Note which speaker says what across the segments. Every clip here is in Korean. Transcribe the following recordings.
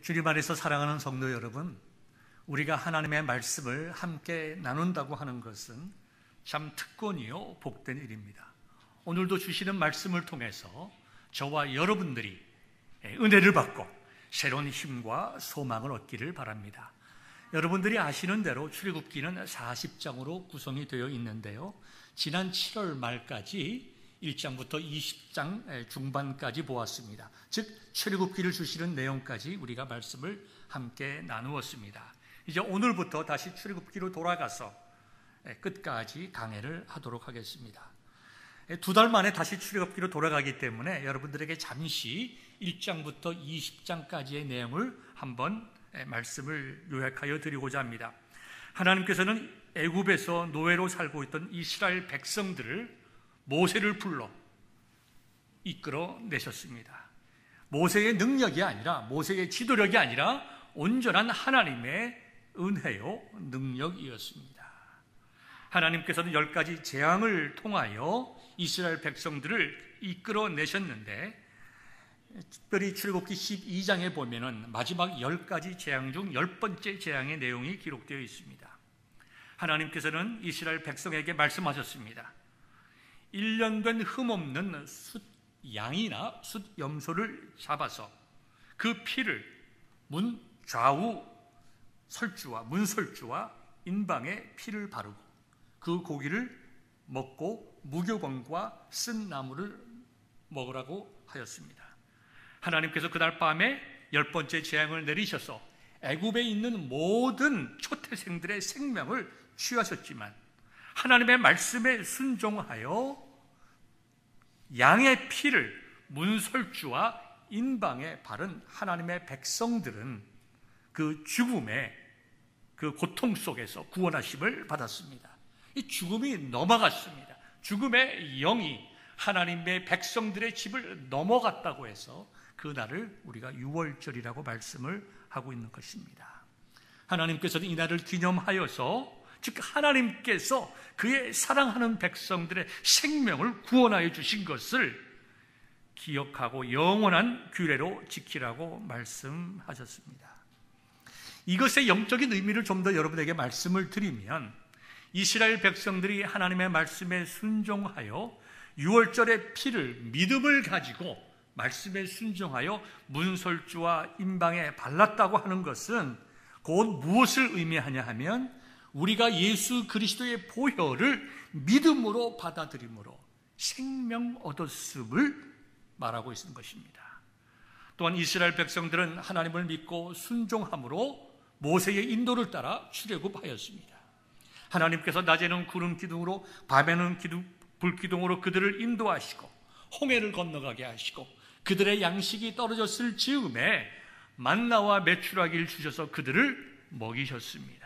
Speaker 1: 주님 안에서 사랑하는 성도 여러분, 우리가 하나님의 말씀을 함께 나눈다고 하는 것은 참 특권이요 복된 일입니다. 오늘도 주시는 말씀을 통해서 저와 여러분들이 은혜를 받고 새로운 힘과 소망을 얻기를 바랍니다. 여러분들이 아시는 대로 출애굽기는 40장으로 구성이 되어 있는데요, 지난 7월 말까지 1장부터 20장 중반까지 보았습니다. 즉 출애굽기를 주시는 내용까지 우리가 말씀을 함께 나누었습니다. 이제 오늘부터 다시 출애굽기로 돌아가서 끝까지 강해를 하도록 하겠습니다. 2달 만에 다시 출애굽기로 돌아가기 때문에 여러분들에게 잠시 1장부터 20장까지의 내용을 한번 말씀을 요약하여 드리고자 합니다. 하나님께서는 애굽에서 노예로 살고 있던 이스라엘 백성들을 모세를 불러 이끌어내셨습니다. 모세의 능력이 아니라, 모세의 지도력이 아니라 온전한 하나님의 은혜요 능력이었습니다. 하나님께서는 10가지 재앙을 통하여 이스라엘 백성들을 이끌어내셨는데, 특별히 출애굽기 12장에 보면은 마지막 10가지 재앙 중 10번째 재앙의 내용이 기록되어 있습니다. 하나님께서는 이스라엘 백성에게 말씀하셨습니다. 1년 된 흠없는 숫 양이나 숫 염소를 잡아서 그 피를 문 좌우 설주와 문설주와 인방에 피를 바르고 그 고기를 먹고 무교병과 쓴 나무를 먹으라고 하였습니다. 하나님께서 그날 밤에 10번째 재앙을 내리셔서 애굽에 있는 모든 초태생들의 생명을 취하셨지만, 하나님의 말씀에 순종하여 양의 피를 문설주와 인방에 바른 하나님의 백성들은 그 죽음의 그 고통 속에서 구원하심을 받았습니다. 이 죽음이 넘어갔습니다. 죽음의 영이 하나님의 백성들의 집을 넘어갔다고 해서 그날을 우리가 유월절이라고 말씀을 하고 있는 것입니다. 하나님께서는 이 날을 기념하여서, 즉 하나님께서 그의 사랑하는 백성들의 생명을 구원하여 주신 것을 기억하고 영원한 규례로 지키라고 말씀하셨습니다. 이것의 영적인 의미를 좀 더 여러분에게 말씀을 드리면, 이스라엘 백성들이 하나님의 말씀에 순종하여 유월절의 피를 믿음을 가지고 말씀에 순종하여 문설주와 인방에 발랐다고 하는 것은 곧 무엇을 의미하냐 하면, 우리가 예수 그리스도의 보혈을 믿음으로 받아들임으로 생명 얻었음을 말하고 있는 것입니다. 또한 이스라엘 백성들은 하나님을 믿고 순종함으로 모세의 인도를 따라 출애굽하였습니다. 하나님께서 낮에는 구름 기둥으로, 밤에는 불기둥으로 그들을 인도하시고 홍해를 건너가게 하시고, 그들의 양식이 떨어졌을 즈음에 만나와 메추라기를 주셔서 그들을 먹이셨습니다.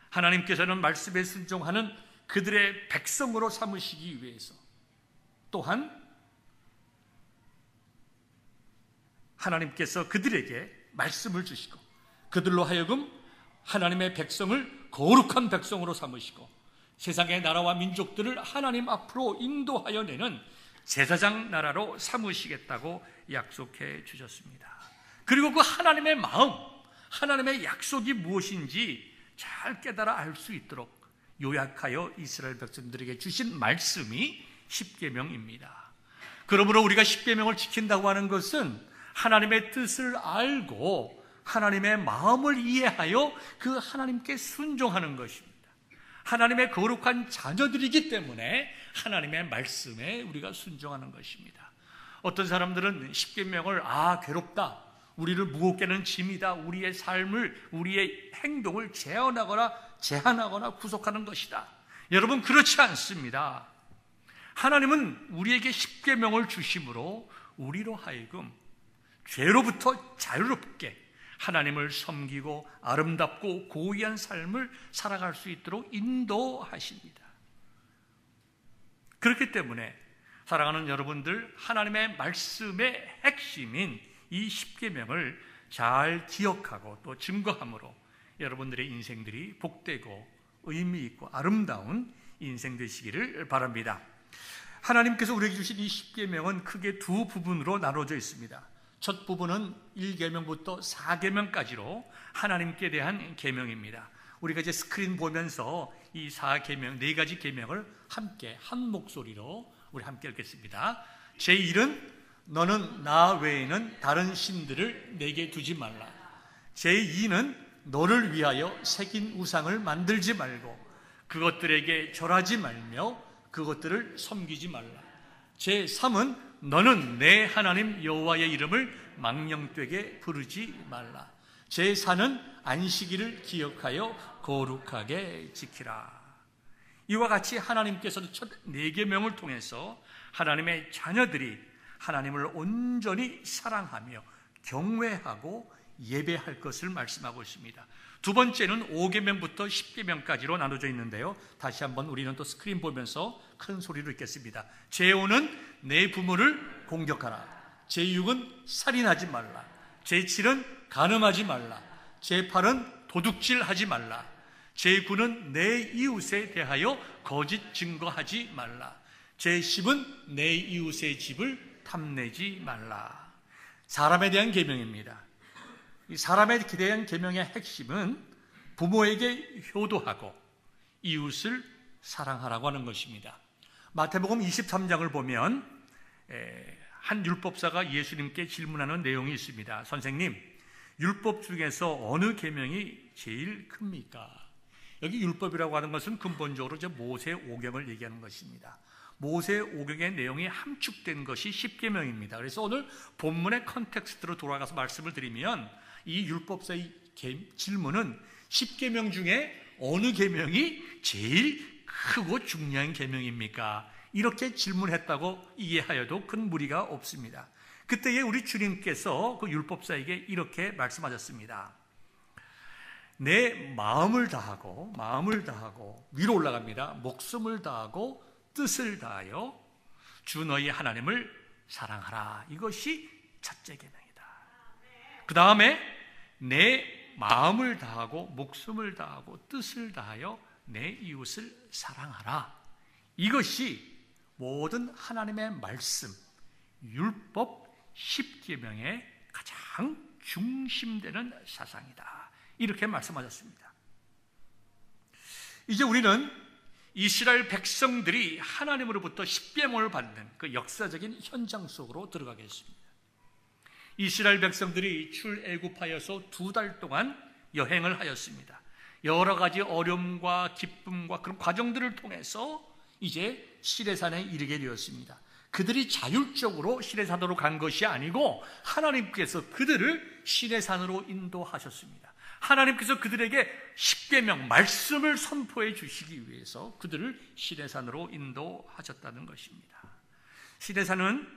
Speaker 1: 하나님께서는 말씀에 순종하는 그들의 백성으로 삼으시기 위해서, 또한 하나님께서 그들에게 말씀을 주시고 그들로 하여금 하나님의 백성을 거룩한 백성으로 삼으시고 세상의 나라와 민족들을 하나님 앞으로 인도하여 내는 제사장 나라로 삼으시겠다고 약속해 주셨습니다. 그리고 그 하나님의 마음, 하나님의 약속이 무엇인지 잘 깨달아 알 수 있도록 요약하여 이스라엘 백성들에게 주신 말씀이 십계명입니다. 그러므로 우리가 십계명을 지킨다고 하는 것은 하나님의 뜻을 알고 하나님의 마음을 이해하여 그 하나님께 순종하는 것입니다. 하나님의 거룩한 자녀들이기 때문에 하나님의 말씀에 우리가 순종하는 것입니다. 어떤 사람들은 십계명을 괴롭다, 우리를 무겁게 하는 짐이다, 우리의 삶을, 우리의 행동을 제한하거나 구속하는 것이다. 여러분, 그렇지 않습니다. 하나님은 우리에게 십계명을 주심으로 우리로 하여금 죄로부터 자유롭게 하나님을 섬기고 아름답고 고귀한 삶을 살아갈 수 있도록 인도하십니다. 그렇기 때문에 사랑하는 여러분들, 하나님의 말씀의 핵심인 이 십계명을 잘 기억하고 또 증거함으로 여러분들의 인생들이 복되고 의미 있고 아름다운 인생 되시기를 바랍니다. 하나님께서 우리에게 주신 이 십계명은 크게 두 부분으로 나눠져 있습니다. 첫 부분은 1계명부터 4계명까지로 하나님께 대한 계명입니다. 우리가 이제 스크린 보면서 이 4계명, 4가지 계명을 함께 한 목소리로 우리 함께 읽겠습니다. 제1은 너는 나 외에는 다른 신들을 내게 두지 말라. 제2는 너를 위하여 새긴 우상을 만들지 말고 그것들에게 절하지 말며 그것들을 섬기지 말라. 제3은 너는 내 하나님 여호와의 이름을 망령되게 부르지 말라. 제4는 안식일을 기억하여 거룩하게 지키라. 이와 같이 하나님께서는 첫 4계명을 통해서 하나님의 자녀들이 하나님을 온전히 사랑하며 경외하고 예배할 것을 말씀하고 있습니다. 두 번째는 5계명부터 10계명까지로 나눠져 있는데요, 다시 한번 우리는 또 스크린 보면서 큰 소리로 읽겠습니다. 제5는 내 부모를 공격하라. 제6은 살인하지 말라. 제7은 간음하지 말라. 제8은 도둑질하지 말라. 제9는 내 이웃에 대하여 거짓 증거하지 말라. 제10은 내 이웃의 집을 탐내지 말라. 사람에 대한 계명입니다. 이 사람에 대한 계명의 핵심은 부모에게 효도하고 이웃을 사랑하라고 하는 것입니다. 마태복음 23장을 보면 한 율법사가 예수님께 질문하는 내용이 있습니다. 선생님, 율법 중에서 어느 계명이 제일 큽니까? 여기 율법이라고 하는 것은 근본적으로 모세 오경을 얘기하는 것입니다. 모세 오경의 내용이 함축된 것이 10계명입니다. 그래서 오늘 본문의 컨텍스트로 돌아가서 말씀을 드리면 이 율법사의 질문은 10계명 중에 어느 계명이 제일 크고 중요한 계명입니까? 이렇게 질문했다고 이해하여도 큰 무리가 없습니다. 그때에 우리 주님께서 그 율법사에게 이렇게 말씀하셨습니다. 내 마음을 다하고 위로 올라갑니다. 목숨을 다하고 뜻을 다하여 주 너희 하나님을 사랑하라. 이것이 첫째 계명이다. 그 다음에 내 마음을 다하고 목숨을 다하고 뜻을 다하여 내 이웃을 사랑하라. 이것이 모든 하나님의 말씀, 율법 10계명의 가장 중심되는 사상이다. 이렇게 말씀하셨습니다. 이제 우리는 이스라엘 백성들이 하나님으로부터 십계명을 받는 그 역사적인 현장 속으로 들어가겠습니다. 이스라엘 백성들이 출애굽하여서 2달 동안 여행을 하였습니다. 여러 가지 어려움과 기쁨과 그런 과정들을 통해서 이제 시내산에 이르게 되었습니다. 그들이 자율적으로 시내산으로 간 것이 아니고 하나님께서 그들을 시내산으로 인도하셨습니다. 하나님께서 그들에게 십계명 말씀을 선포해 주시기 위해서 그들을 시내산으로 인도하셨다는 것입니다. 시내산은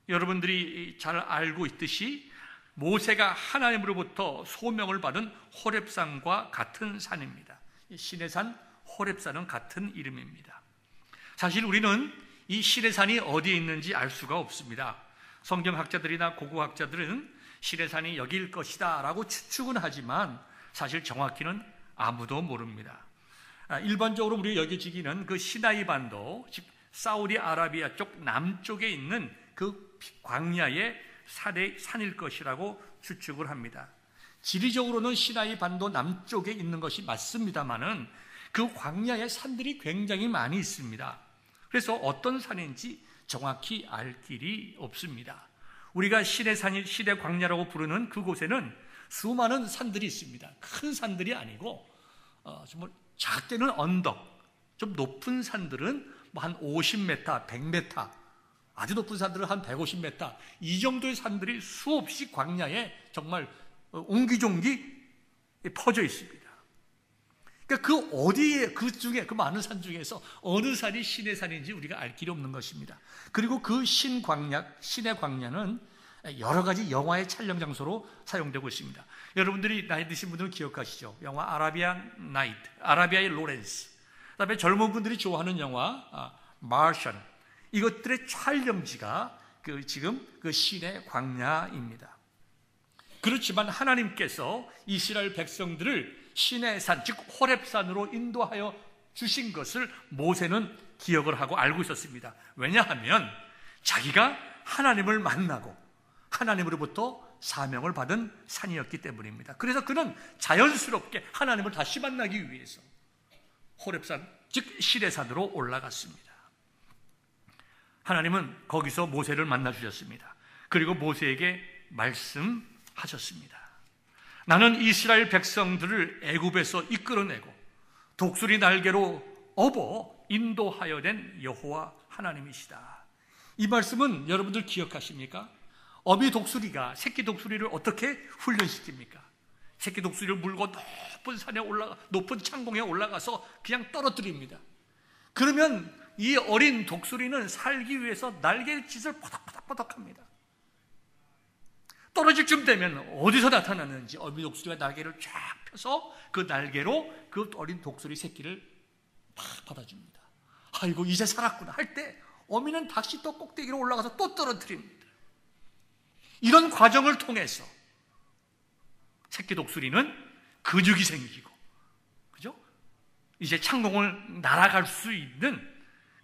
Speaker 1: 여러분들이 잘 알고 있듯이 모세가 하나님으로부터 소명을 받은 호렙산과 같은 산입니다. 시내산, 호렙산은 같은 이름입니다. 사실 우리는 이 시내산이 어디에 있는지 알 수가 없습니다. 성경학자들이나 고고학자들은 시내산이 여기일 것이다 라고 추측은 하지만 사실 정확히는 아무도 모릅니다. 일반적으로 우리가 여겨지기는 그 시나이 반도, 즉 사우디아라비아 쪽 남쪽에 있는 그 광야의 산일 것이라고 추측을 합니다. 지리적으로는 시나이 반도 남쪽에 있는 것이 맞습니다만은 그 광야에 산들이 굉장히 많이 있습니다. 그래서 어떤 산인지 정확히 알 길이 없습니다. 우리가 시내산이 시내 광야라고 부르는 그곳에는 수많은 산들이 있습니다. 큰 산들이 아니고 정말 작게는 언덕, 좀 높은 산들은 뭐 한 50m, 100m, 아주 높은 산들은 한 150m, 이 정도의 산들이 수없이 광야에 정말 옹기종기 퍼져 있습니다. 그러니까 그 어디에, 그 중에, 그 많은 산 중에서 어느 산이 시내산인지 우리가 알 길이 없는 것입니다. 그리고 그 시내 광야는 여러 가지 영화의 촬영 장소로 사용되고 있습니다. 여러분들이 나이 드신 분들은 기억하시죠? 영화 아라비안 나이트, 아라비아의 로렌스. 그 다음에 젊은 분들이 좋아하는 영화 마션. 이것들의 촬영지가 지금 그 시내 광야입니다. 그렇지만 하나님께서 이스라엘 백성들을 시내산, 즉 호렙산으로 인도하여 주신 것을 모세는 기억을 하고 알고 있었습니다. 왜냐하면 자기가 하나님을 만나고 하나님으로부터 사명을 받은 산이었기 때문입니다. 그래서 그는 자연스럽게 하나님을 다시 만나기 위해서 호렙산, 즉 시내산으로 올라갔습니다. 하나님은 거기서 모세를 만나 주셨습니다. 그리고 모세에게 말씀하셨습니다. 나는 이스라엘 백성들을 애굽에서 이끌어내고 독수리 날개로 업어 인도하여 낸 여호와 하나님이시다. 이 말씀은 여러분들 기억하십니까? 어미 독수리가 새끼 독수리를 어떻게 훈련시킵니까? 새끼 독수리를 물고 높은 산에 높은 창공에 올라가서 그냥 떨어뜨립니다. 그러면 이 어린 독수리는 살기 위해서 날갯짓을 퍼덕퍼덕합니다. 떨어질 쯤 되면 어디서 나타나는지 어미 독수리가 날개를 쫙 펴서 그 날개로 그 어린 독수리 새끼를 팍 받아줍니다. 아이고 이제 살았구나 할 때 어미는 다시 또 꼭대기로 올라가서 또 떨어뜨립니다. 이런 과정을 통해서 새끼 독수리는 근육이 생기고, 그죠? 이제 창공을 날아갈 수 있는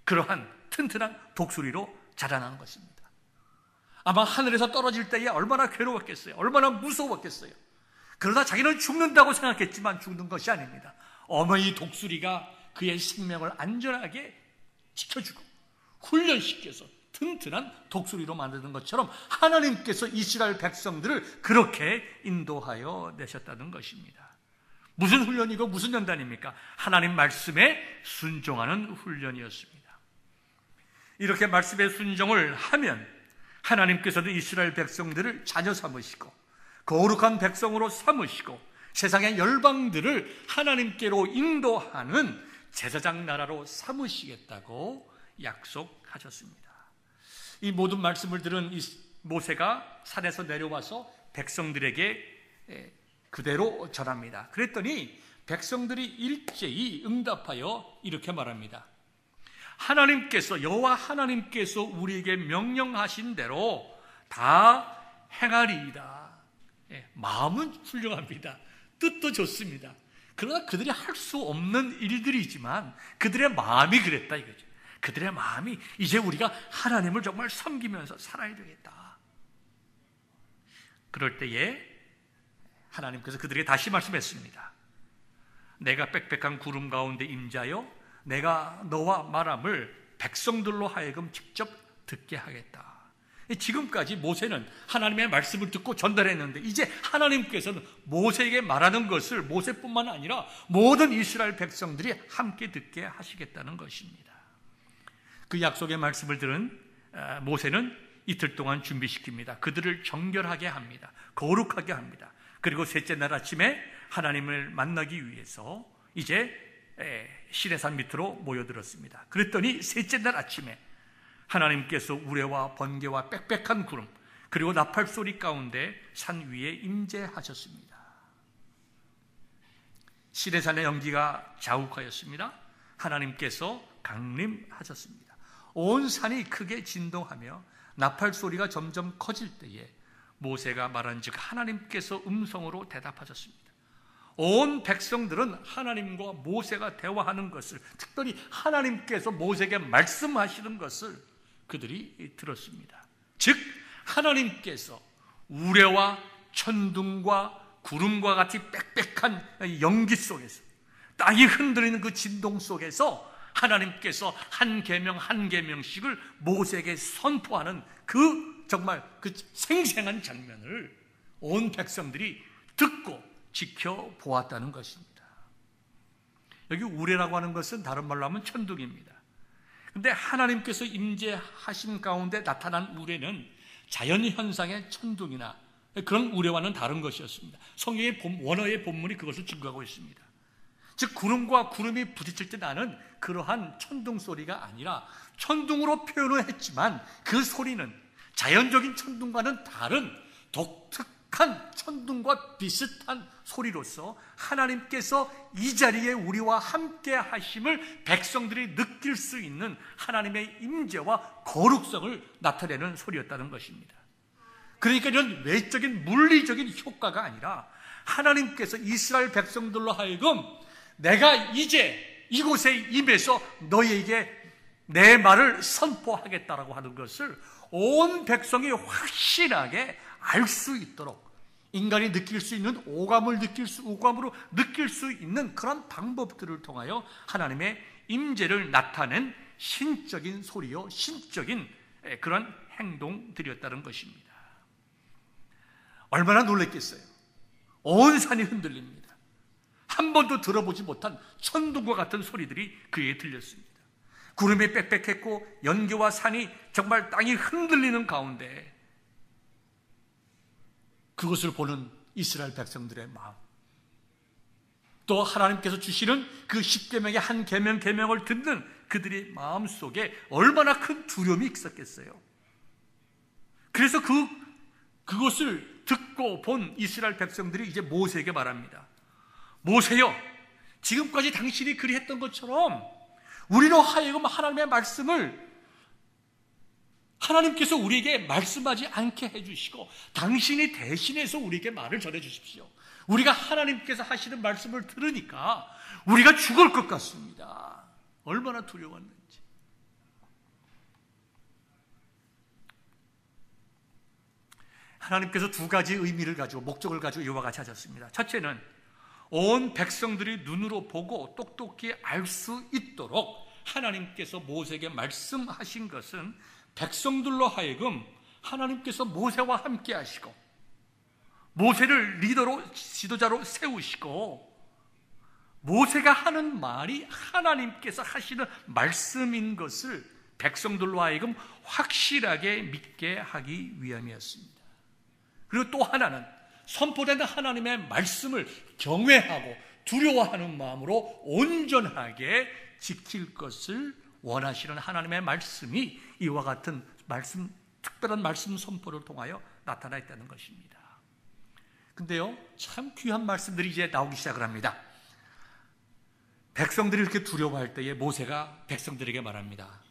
Speaker 1: 그러한 튼튼한 독수리로 자라나는 것입니다. 아마 하늘에서 떨어질 때에 얼마나 괴로웠겠어요. 얼마나 무서웠겠어요. 그러다 자기는 죽는다고 생각했지만 죽는 것이 아닙니다. 어머니 독수리가 그의 생명을 안전하게 지켜주고 훈련시켜서 튼튼한 독수리로 만드는 것처럼 하나님께서 이스라엘 백성들을 그렇게 인도하여 내셨다는 것입니다. 무슨 훈련이고 무슨 연단입니까? 하나님 말씀에 순종하는 훈련이었습니다. 이렇게 말씀에 순종을 하면 하나님께서도 이스라엘 백성들을 자녀 삼으시고 거룩한 백성으로 삼으시고 세상의 열방들을 하나님께로 인도하는 제사장 나라로 삼으시겠다고 약속하셨습니다. 이 모든 말씀을 들은 모세가 산에서 내려와서 백성들에게 그대로 전합니다. 그랬더니 백성들이 일제히 응답하여 이렇게 말합니다. 하나님께서, 여호와 하나님께서 우리에게 명령하신 대로 다 행하리이다. 마음은 훌륭합니다. 뜻도 좋습니다. 그러나 그들이 할 수 없는 일들이지만 그들의 마음이 그랬다 이거죠. 그들의 마음이 이제 우리가 하나님을 정말 섬기면서 살아야 되겠다. 그럴 때에 하나님께서 그들에게 다시 말씀했습니다. 내가 빽빽한 구름 가운데 임자여 내가 너와 말함을 백성들로 하여금 직접 듣게 하겠다. 지금까지 모세는 하나님의 말씀을 듣고 전달했는데 이제 하나님께서는 모세에게 말하는 것을 모세뿐만 아니라 모든 이스라엘 백성들이 함께 듣게 하시겠다는 것입니다. 그 약속의 말씀을 들은 모세는 이틀 동안 준비시킵니다. 그들을 정결하게 합니다. 거룩하게 합니다. 그리고 셋째 날 아침에 하나님을 만나기 위해서 이제 시내산 밑으로 모여들었습니다. 그랬더니 셋째 날 아침에 하나님께서 우레와 번개와 빽빽한 구름 그리고 나팔 소리 가운데 산 위에 임재하셨습니다. 시내산의 연기가 자욱하였습니다. 하나님께서 강림하셨습니다. 온 산이 크게 진동하며 나팔 소리가 점점 커질 때에 모세가 말한즉 하나님께서 음성으로 대답하셨습니다. 온 백성들은 하나님과 모세가 대화하는 것을, 특별히 하나님께서 모세에게 말씀하시는 것을 그들이 들었습니다. 즉 하나님께서 우레와 천둥과 구름과 같이 빽빽한 연기 속에서, 땅이 흔들리는 그 진동 속에서 하나님께서 한 계명 한 계명씩을 모세에게 선포하는 그 정말 그 생생한 장면을 온 백성들이 듣고 지켜보았다는 것입니다. 여기 우레라고 하는 것은 다른 말로 하면 천둥입니다. 그런데 하나님께서 임재하신 가운데 나타난 우레는 자연현상의 천둥이나 그런 우레와는 다른 것이었습니다. 성경의 원어의 본문이 그것을 증거하고 있습니다. 즉 구름과 구름이 부딪힐 때 나는 그러한 천둥 소리가 아니라, 천둥으로 표현을 했지만 그 소리는 자연적인 천둥과는 다른 독특한 천둥과 비슷한 소리로서 하나님께서 이 자리에 우리와 함께 하심을 백성들이 느낄 수 있는 하나님의 임재와 거룩성을 나타내는 소리였다는 것입니다. 그러니까 이런 외적인 물리적인 효과가 아니라 하나님께서 이스라엘 백성들로 하여금 내가 이제 이곳에 임해서 너희에게 내 말을 선포하겠다라고 하는 것을 온 백성이 확실하게 알 수 있도록 인간이 느낄 수 있는 오감으로 느낄 수 있는 그런 방법들을 통하여 하나님의 임재를 나타낸 신적인 소리요, 신적인 그런 행동들이었다는 것입니다. 얼마나 놀랐겠어요. 온 산이 흔들립니다. 한 번도 들어보지 못한 천둥과 같은 소리들이 그에게 들렸습니다. 구름이 빽빽했고 연기와 산이 정말 땅이 흔들리는 가운데 그것을 보는 이스라엘 백성들의 마음, 또 하나님께서 주시는 그 10계명의 한 계명을 듣는 그들의 마음 속에 얼마나 큰 두려움이 있었겠어요. 그래서 그것을 듣고 본 이스라엘 백성들이 이제 모세에게 말합니다. 모세여, 지금까지 당신이 그리했던 것처럼 우리로 하여금 하나님의 말씀을 하나님께서 우리에게 말씀하지 않게 해주시고 당신이 대신해서 우리에게 말을 전해주십시오. 우리가 하나님께서 하시는 말씀을 들으니까 우리가 죽을 것 같습니다. 얼마나 두려웠는지. 하나님께서 두 가지 의미를 가지고 목적을 가지고 이와 같이 하셨습니다. 첫째는 온 백성들이 눈으로 보고 똑똑히 알 수 있도록 하나님께서 모세에게 말씀하신 것은 백성들로 하여금 하나님께서 모세와 함께 하시고 모세를 리더로 지도자로 세우시고 모세가 하는 말이 하나님께서 하시는 말씀인 것을 백성들로 하여금 확실하게 믿게 하기 위함이었습니다. 그리고 또 하나는 선포되는 하나님의 말씀을 경외하고 두려워하는 마음으로 온전하게 지킬 것을 원하시는 하나님의 말씀이 이와 같은 말씀, 특별한 말씀 선포를 통하여 나타나 있다는 것입니다. 근데요, 참 귀한 말씀들이 이제 나오기 시작을 합니다. 백성들이 이렇게 두려워할 때에 모세가 백성들에게 말합니다.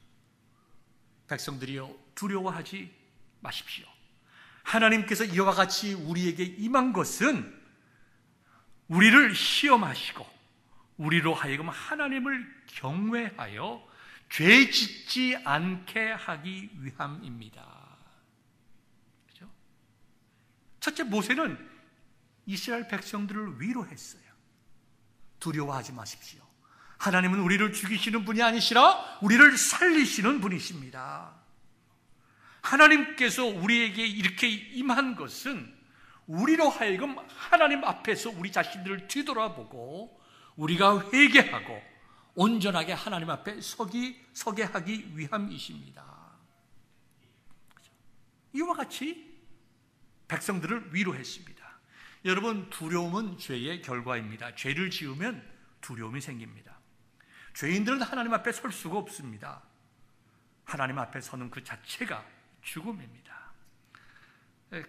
Speaker 1: 백성들이여, 두려워하지 마십시오. 하나님께서 이와 같이 우리에게 임한 것은 우리를 시험하시고 우리로 하여금 하나님을 경외하여 죄 짓지 않게 하기 위함입니다. 그렇죠? 첫째, 모세는 이스라엘 백성들을 위로했어요. 두려워하지 마십시오. 하나님은 우리를 죽이시는 분이 아니시라 우리를 살리시는 분이십니다. 하나님께서 우리에게 이렇게 임한 것은 우리로 하여금 하나님 앞에서 우리 자신들을 뒤돌아보고 우리가 회개하고 온전하게 하나님 앞에 서게 하기 위함이십니다. 이와 같이 백성들을 위로했습니다. 여러분, 두려움은 죄의 결과입니다. 죄를 지으면 두려움이 생깁니다. 죄인들은 하나님 앞에 설 수가 없습니다. 하나님 앞에 서는 그 자체가 죽음입니다.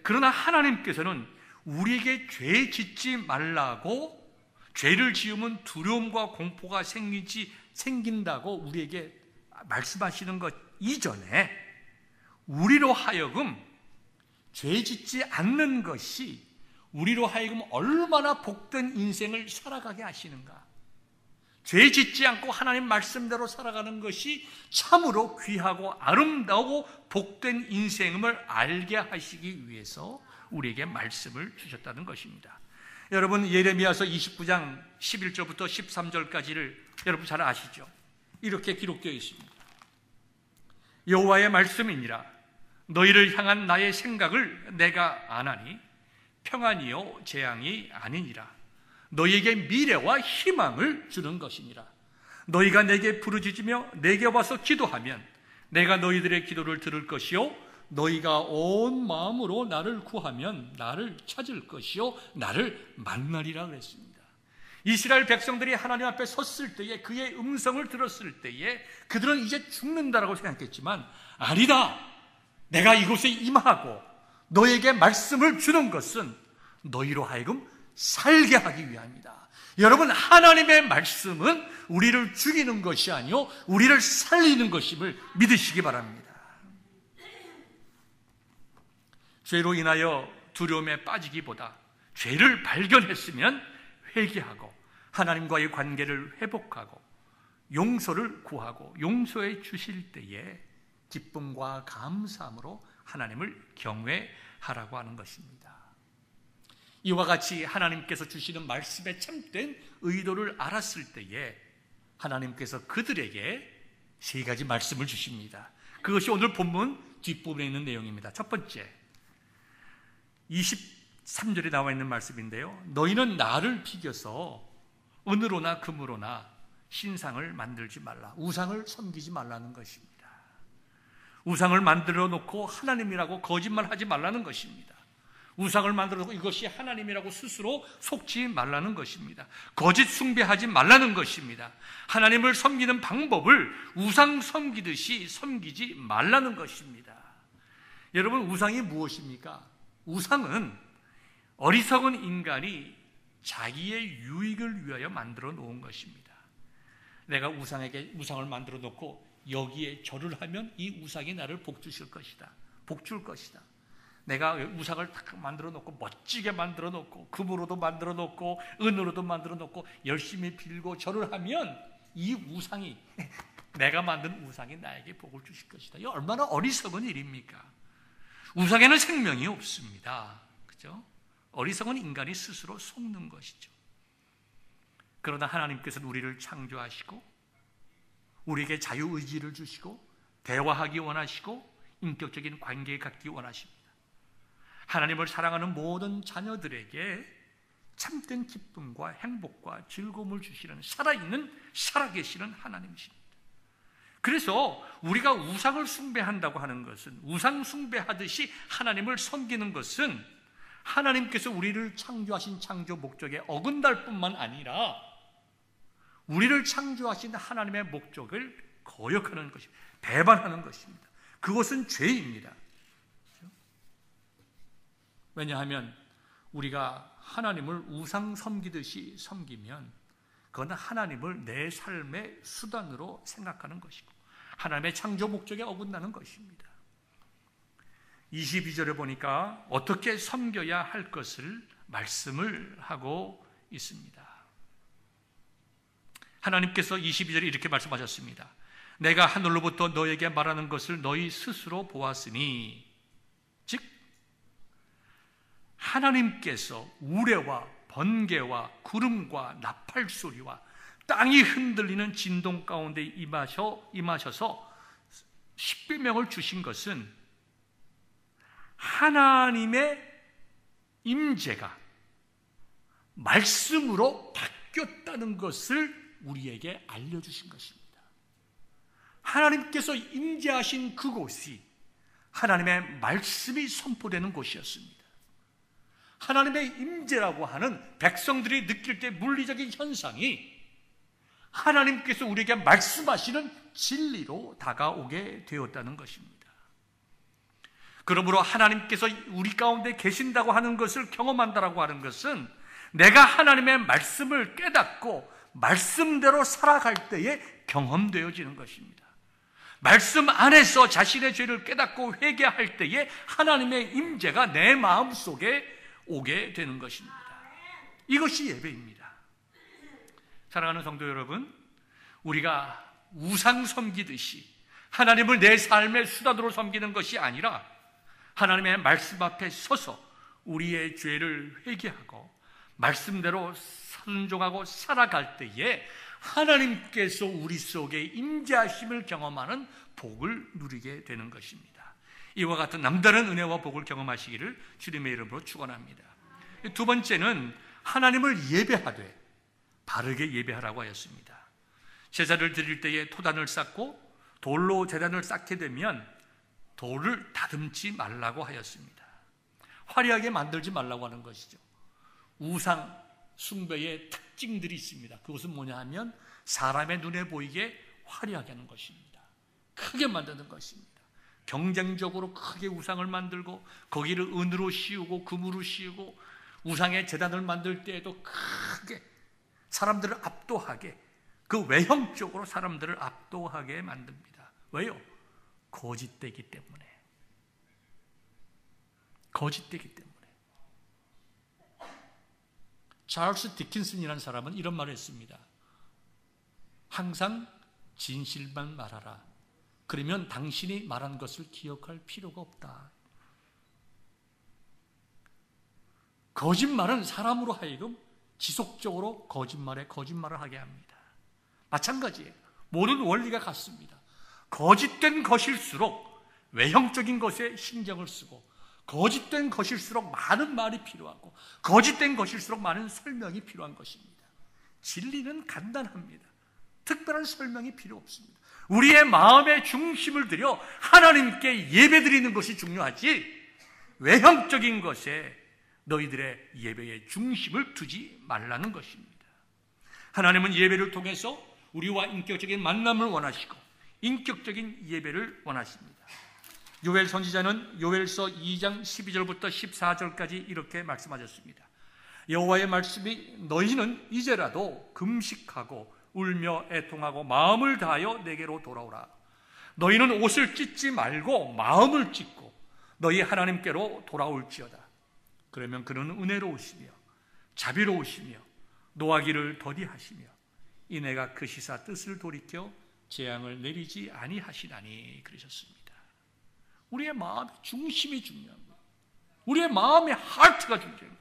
Speaker 1: 그러나 하나님께서는 우리에게 죄 짓지 말라고, 죄를 지으면 두려움과 공포가 생긴다고 우리에게 말씀하시는 것 이전에 우리로 하여금 죄 짓지 않는 것이 우리로 하여금 얼마나 복된 인생을 살아가게 하시는가, 죄 짓지 않고 하나님 말씀대로 살아가는 것이 참으로 귀하고 아름다우고 복된 인생임을 알게 하시기 위해서 우리에게 말씀을 주셨다는 것입니다. 여러분, 예레미야서 29장 11절부터 13절까지를 여러분 잘 아시죠? 이렇게 기록되어 있습니다. 여호와의 말씀이니라. 너희를 향한 나의 생각을 내가 아나니 평안이요 재앙이 아니니라. 너희에게 미래와 희망을 주는 것이니라. 너희가 내게 부르짖으며 내게 와서 기도하면 내가 너희들의 기도를 들을 것이요 너희가 온 마음으로 나를 구하면 나를 찾을 것이요 나를 만나리라 그랬습니다. 이스라엘 백성들이 하나님 앞에 섰을 때에, 그의 음성을 들었을 때에 그들은 이제 죽는다라고 생각했지만 아니다, 내가 이곳에 임하고 너에게 말씀을 주는 것은 너희로 하여금 살게 하기 위함이다. 여러분, 하나님의 말씀은 우리를 죽이는 것이 아니요 우리를 살리는 것임을 믿으시기 바랍니다. 죄로 인하여 두려움에 빠지기보다 죄를 발견했으면 회개하고 하나님과의 관계를 회복하고 용서를 구하고 용서해 주실 때에 기쁨과 감사함으로 하나님을 경외하라고 하는 것입니다. 이와 같이 하나님께서 주시는 말씀의 참된 의도를 알았을 때에 하나님께서 그들에게 세 가지 말씀을 주십니다. 그것이 오늘 본문 뒷부분에 있는 내용입니다. 첫 번째, 23절에 나와 있는 말씀인데요. 너희는 나를 비겨서 은으로나 금으로나 신상을 만들지 말라. 우상을 섬기지 말라는 것입니다. 우상을 만들어 놓고 하나님이라고 거짓말하지 말라는 것입니다. 우상을 만들어 놓고 이것이 하나님이라고 스스로 속지 말라는 것입니다. 거짓 숭배하지 말라는 것입니다. 하나님을 섬기는 방법을 우상 섬기듯이 섬기지 말라는 것입니다. 여러분, 우상이 무엇입니까? 우상은 어리석은 인간이 자기의 유익을 위하여 만들어 놓은 것입니다. 내가 우상을 만들어 놓고 여기에 절을 하면 이 우상이 나를 복주실 것이다. 복줄 것이다. 내가 우상을 딱 만들어 놓고 멋지게 만들어 놓고 금으로도 만들어 놓고 은으로도 만들어 놓고 열심히 빌고 절을 하면 이 우상이 내가 만든 우상이 나에게 복을 주실 것이다. 이 얼마나 어리석은 일입니까? 우상에는 생명이 없습니다. 그죠? 어리석은 인간이 스스로 속는 것이죠. 그러나 하나님께서는 우리를 창조하시고 우리에게 자유의지를 주시고 대화하기 원하시고 인격적인 관계에 갖기 원하십니다. 하나님을 사랑하는 모든 자녀들에게 참된 기쁨과 행복과 즐거움을 주시는 살아계시는 하나님이십니다. 그래서 우리가 우상을 숭배한다고 하는 것은, 우상 숭배하듯이 하나님을 섬기는 것은 하나님께서 우리를 창조하신 창조 목적에 어긋날 뿐만 아니라 우리를 창조하신 하나님의 목적을 거역하는 것입니다. 배반하는 것입니다. 그것은 죄입니다. 왜냐하면 우리가 하나님을 우상 섬기듯이 섬기면 그건 하나님을 내 삶의 수단으로 생각하는 것이고 하나님의 창조 목적에 어긋나는 것입니다. 22절에 보니까 어떻게 섬겨야 할 것을 말씀을 하고 있습니다. 하나님께서 22절에 이렇게 말씀하셨습니다. 내가 하늘로부터 너에게 말하는 것을 너희 스스로 보았으니, 즉 하나님께서 우레와 번개와 구름과 나팔 소리와 땅이 흔들리는 진동 가운데 임하셔서 십계명을 주신 것은 하나님의 임재가 말씀으로 바뀌었다는 것을 우리에게 알려주신 것입니다. 하나님께서 임재하신 그곳이 하나님의 말씀이 선포되는 곳이었습니다. 하나님의 임재라고 하는 백성들이 느낄 때 물리적인 현상이 하나님께서 우리에게 말씀하시는 진리로 다가오게 되었다는 것입니다. 그러므로 하나님께서 우리 가운데 계신다고 하는 것을 경험한다라고 하는 것은 내가 하나님의 말씀을 깨닫고 말씀대로 살아갈 때에 경험되어지는 것입니다. 말씀 안에서 자신의 죄를 깨닫고 회개할 때에 하나님의 임재가 내 마음속에 오게 되는 것입니다. 이것이 예배입니다. 사랑하는 성도 여러분, 우리가 우상 섬기듯이 하나님을 내 삶의 수단으로 섬기는 것이 아니라 하나님의 말씀 앞에 서서 우리의 죄를 회개하고 말씀대로 순종하고 살아갈 때에 하나님께서 우리 속에 임재하심을 경험하는 복을 누리게 되는 것입니다. 이와 같은 남다른 은혜와 복을 경험하시기를 주님의 이름으로 축원합니다. 두 번째는 하나님을 예배하되 바르게 예배하라고 하였습니다. 제사를 드릴 때에 토단을 쌓고 돌로 제단을 쌓게 되면 돌을 다듬지 말라고 하였습니다. 화려하게 만들지 말라고 하는 것이죠. 우상 숭배의 특징들이 있습니다. 그것은 뭐냐 하면 사람의 눈에 보이게 화려하게 하는 것입니다. 크게 만드는 것입니다. 경쟁적으로 크게 우상을 만들고 거기를 은으로 씌우고 금으로 씌우고 우상의 제단을 만들 때에도 크게 사람들을 압도하게, 그 외형적으로 사람들을 압도하게 만듭니다. 왜요? 거짓되기 때문에. 거짓되기 때문에. 찰스 디킨슨이라는 사람은 이런 말을 했습니다. 항상 진실만 말하라. 그러면 당신이 말한 것을 기억할 필요가 없다. 거짓말은 사람으로 하여금 지속적으로 거짓말을 하게 합니다. 마찬가지예요. 모든 원리가 같습니다. 거짓된 것일수록 외형적인 것에 신경을 쓰고, 거짓된 것일수록 많은 말이 필요하고, 거짓된 것일수록 많은 설명이 필요한 것입니다. 진리는 간단합니다. 특별한 설명이 필요 없습니다. 우리의 마음의 중심을 들여 하나님께 예배드리는 것이 중요하지, 외형적인 것에 너희들의 예배의 중심을 두지 말라는 것입니다. 하나님은 예배를 통해서 우리와 인격적인 만남을 원하시고 인격적인 예배를 원하십니다. 요엘 선지자는 요엘서 2장 12절부터 14절까지 이렇게 말씀하셨습니다. 여호와의 말씀이 너희는 이제라도 금식하고 울며 애통하고 마음을 다하여 내게로 돌아오라. 너희는 옷을 찢지 말고 마음을 찢고 너희 하나님께로 돌아올지어다. 그러면 그는 은혜로우시며 자비로우시며 노하기를 더디하시며 이내가 그 시사 뜻을 돌이켜 재앙을 내리지 아니하시나니 그러셨습니다. 우리의 마음의 중심이 중요한 거예요. 우리의 마음의 하트가 중요한 거예요.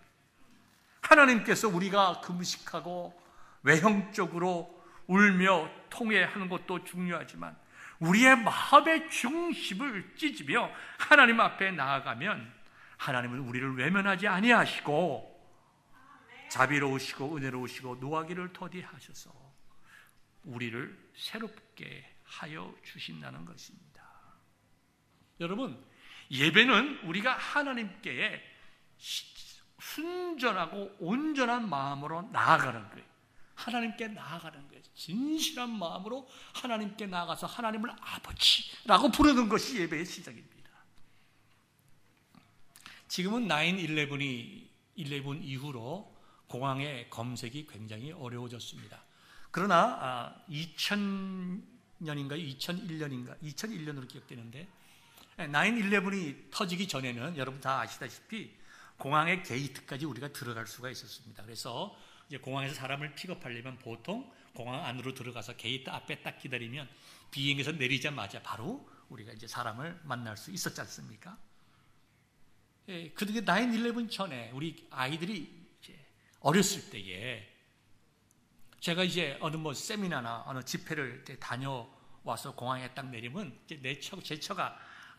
Speaker 1: 하나님께서 우리가 금식하고 외형적으로 울며 통회하는 것도 중요하지만 우리의 마음의 중심을 찢으며 하나님 앞에 나아가면 하나님은 우리를 외면하지 아니하시고 자비로우시고 은혜로우시고 노하기를 더디하셔서 우리를 새롭게 하여 주신다는 것입니다. 여러분, 예배는 우리가 하나님께 순전하고 온전한 마음으로 나아가는 거예요. 하나님께 나아가는 거예요. 진실한 마음으로 하나님께 나아가서 하나님을 아버지라고 부르는 것이 예배의 시작입니다. 지금은 9/11 이후로 공항의 검색이 굉장히 어려워졌습니다. 그러나 2000년인가 2001년인가 2001년으로 기억되는데 9/11이 터지기 전에는 여러분 다 아시다시피 공항의 게이트까지 우리가 들어갈 수가 있었습니다. 그래서 이제 공항에서 사람을 픽업하려면 보통 공항 안으로 들어가서 게이트 앞에 딱 기다리면 비행기에서 내리자마자 바로 우리가 이제 사람을 만날 수 있었지 않습니까? 예, 그게 9/11 전에 우리 아이들이 이제 어렸을 때에 제가 이제 어느 세미나나 어느 집회를 이제 다녀와서 공항에 딱 내리면 이제 제 처가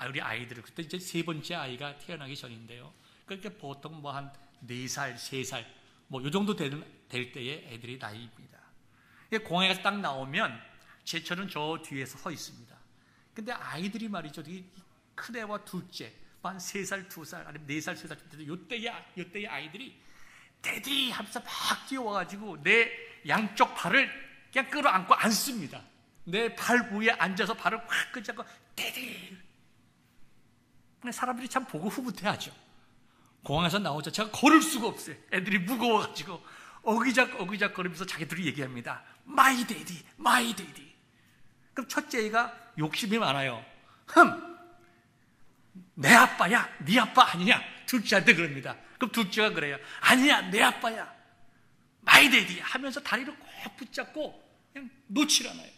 Speaker 1: 우리 아이들을 그때 이제 세 번째 아이가 태어나기 전인데요. 그러니까 보통 한 4살, 3살 요 정도 될 때의 애들이 나이입니다. 공항에서 딱 나오면 제 처는 저 뒤에서 서 있습니다. 근데 아이들이 말이죠, 큰 애와 둘째 한 3살, 2살, 아니면 4살, 3살 요때의 아이들이 데디 하면서 막 뛰어와가지고 내 양쪽 발을 그냥 끌어안고 앉습니다. 내 발 위에 앉아서 발을 확 끄잡고 데디. 사람들이 참 보고 흐뭇해하죠. 공항에서 나오자 제가 걸을 수가 없어요. 애들이 무거워가지고 어기작 거리면서 자기들이 얘기합니다. My daddy, my daddy. 그럼 첫째 애가 욕심이 많아요. 내 아빠야, 네 아빠 아니냐? 둘째한테 그럽니다. 그럼 둘째가 그래요. 아니야, 내 아빠야. My daddy 하면서 다리를 꼭 붙잡고 그냥 놓질 않아요.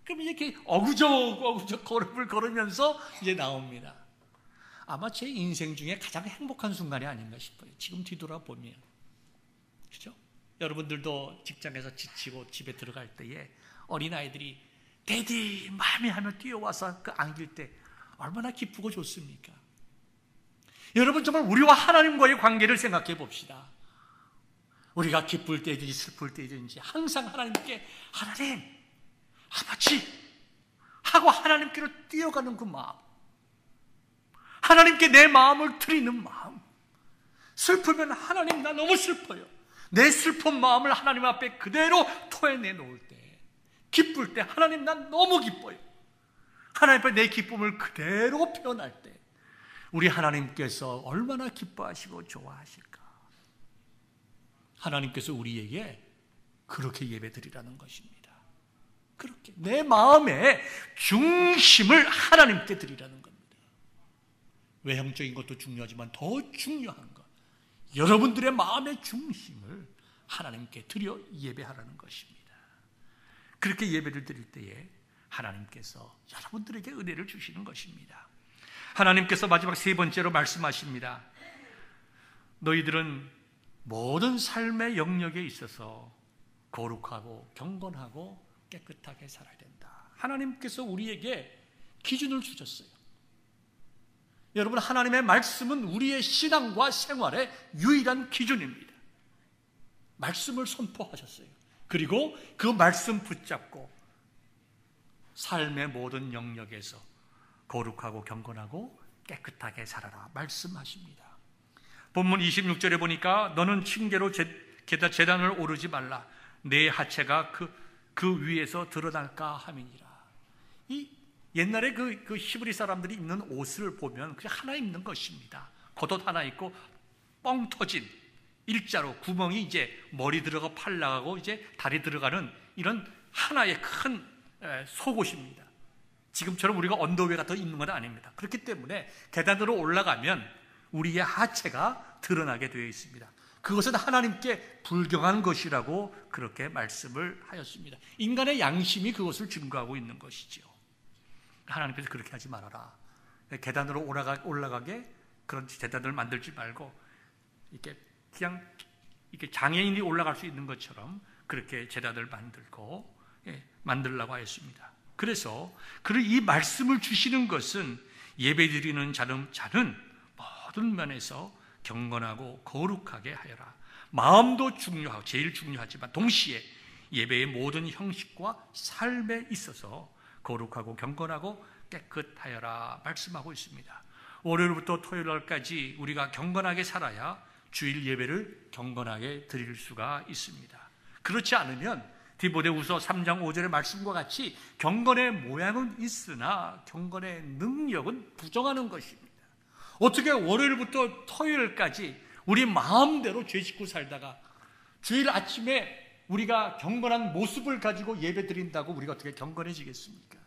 Speaker 1: 그럼 이렇게 어그적 걸음을 걸으면서 이제 나옵니다. 아마 제 인생 중에 가장 행복한 순간이 아닌가 싶어요. 지금 뒤돌아보면. 그렇죠? 여러분들도 직장에서 지치고 집에 들어갈 때에 어린아이들이 데디 마미 하며 뛰어와서 안길 때 얼마나 기쁘고 좋습니까? 여러분 정말 우리와 하나님과의 관계를 생각해 봅시다. 우리가 기쁠 때든지 슬플 때든지 항상 하나님께 하나님, 아버지 하고 하나님께로 뛰어가는 그 마음, 하나님께 내 마음을 드리는 마음. 슬프면 하나님 나 너무 슬퍼요. 내 슬픈 마음을 하나님 앞에 그대로 토해내 놓을 때, 기쁠 때 하나님 난 너무 기뻐요. 하나님 앞에 내 기쁨을 그대로 표현할 때 우리 하나님께서 얼마나 기뻐하시고 좋아하실까. 하나님께서 우리에게 그렇게 예배드리라는 것입니다. 그렇게 내 마음의 중심을 하나님께 드리라는 겁니다. 외형적인 것도 중요하지만 더 중요한 것, 여러분들의 마음의 중심을 하나님께 드려 예배하라는 것입니다. 그렇게 예배를 드릴 때에 하나님께서 여러분들에게 은혜를 주시는 것입니다. 하나님께서 마지막 세 번째로 말씀하십니다. 너희들은 모든 삶의 영역에 있어서 거룩하고 경건하고 깨끗하게 살아야 된다. 하나님께서 우리에게 기준을 주셨어요. 여러분, 하나님의 말씀은 우리의 신앙과 생활의 유일한 기준입니다. 말씀을 선포하셨어요. 그리고 그 말씀 붙잡고 삶의 모든 영역에서 거룩하고 경건하고 깨끗하게 살아라 말씀하십니다. 본문 26절에 보니까 너는 징계로 제단을 오르지 말라. 내 하체가 그 위에서 드러날까 함이니라. 이 옛날에 그 히브리 사람들이 입는 옷을 보면 그냥 하나 입는 것입니다. 겉옷 하나 입고 뻥 터진 일자로 구멍이 이제 머리 들어가 팔 나가고 이제 다리 들어가는 이런 하나의 큰 속옷입니다. 지금처럼 우리가 언더웨어 같은 거 입는 건 아닙니다. 그렇기 때문에 계단으로 올라가면 우리의 하체가 드러나게 되어 있습니다. 그것은 하나님께 불경한 것이라고 그렇게 말씀을 하였습니다. 인간의 양심이 그것을 증거하고 있는 것이죠. 하나님께서 그렇게 하지 말아라. 계단으로 올라가게 그런 계단을 만들지 말고 이렇게 그냥 이렇게 장애인이 올라갈 수 있는 것처럼 그렇게 계단을 만들라고 하였습니다. 그래서 이 말씀을 주시는 것은 예배드리는 자는 모든 면에서 경건하고 거룩하게 하여라. 마음도 중요하고 제일 중요하지만 동시에 예배의 모든 형식과 삶에 있어서 거룩하고 경건하고 깨끗하여라 말씀하고 있습니다. 월요일부터 토요일까지 우리가 경건하게 살아야 주일 예배를 경건하게 드릴 수가 있습니다. 그렇지 않으면 디모데후서 3장 5절의 말씀과 같이 경건의 모양은 있으나 경건의 능력은 부정하는 것입니다. 어떻게 월요일부터 토요일까지 우리 마음대로 죄 짓고 살다가 주일 아침에 우리가 경건한 모습을 가지고 예배 드린다고 우리가 어떻게 경건해지겠습니까?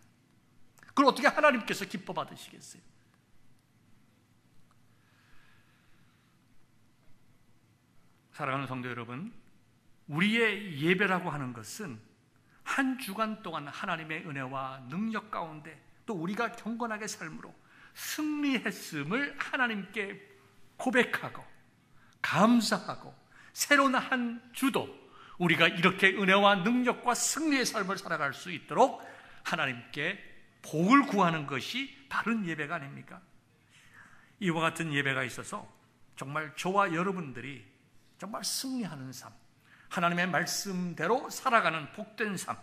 Speaker 1: 그걸 어떻게 하나님께서 기뻐 받으시겠어요? 사랑하는 성도 여러분, 우리의 예배라고 하는 것은 한 주간 동안 하나님의 은혜와 능력 가운데 또 우리가 경건하게 삶으로 승리했음을 하나님께 고백하고 감사하고 새로운 한 주도 우리가 이렇게 은혜와 능력과 승리의 삶을 살아갈 수 있도록 하나님께 복을 구하는 것이 바른 예배가 아닙니까? 이와 같은 예배가 있어서 정말 저와 여러분들이 정말 승리하는 삶, 하나님의 말씀대로 살아가는 복된 삶,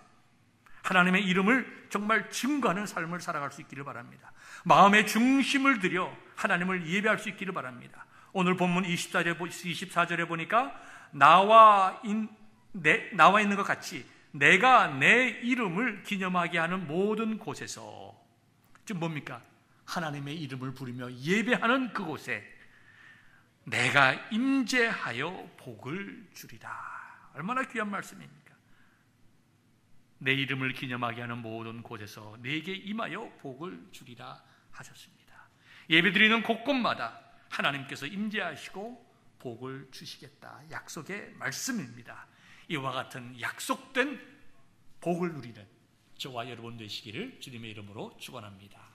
Speaker 1: 하나님의 이름을 정말 증거하는 삶을 살아갈 수 있기를 바랍니다. 마음의 중심을 들여 하나님을 예배할 수 있기를 바랍니다. 오늘 본문 24절에 보니까 나와 있는 것 같이 내가 내 이름을 기념하게 하는 모든 곳에서, 지금 뭡니까? 하나님의 이름을 부르며 예배하는 그곳에 내가 임재하여 복을 주리라. 얼마나 귀한 말씀입니까? 내 이름을 기념하게 하는 모든 곳에서 내게 임하여 복을 주리라 하셨습니다. 예배드리는 곳곳마다 하나님께서 임재하시고 복을 주시겠다. 약속의 말씀입니다. 이와 같은 약속된 복을 누리는 저와 여러분 되시기를 주님의 이름으로 축원합니다.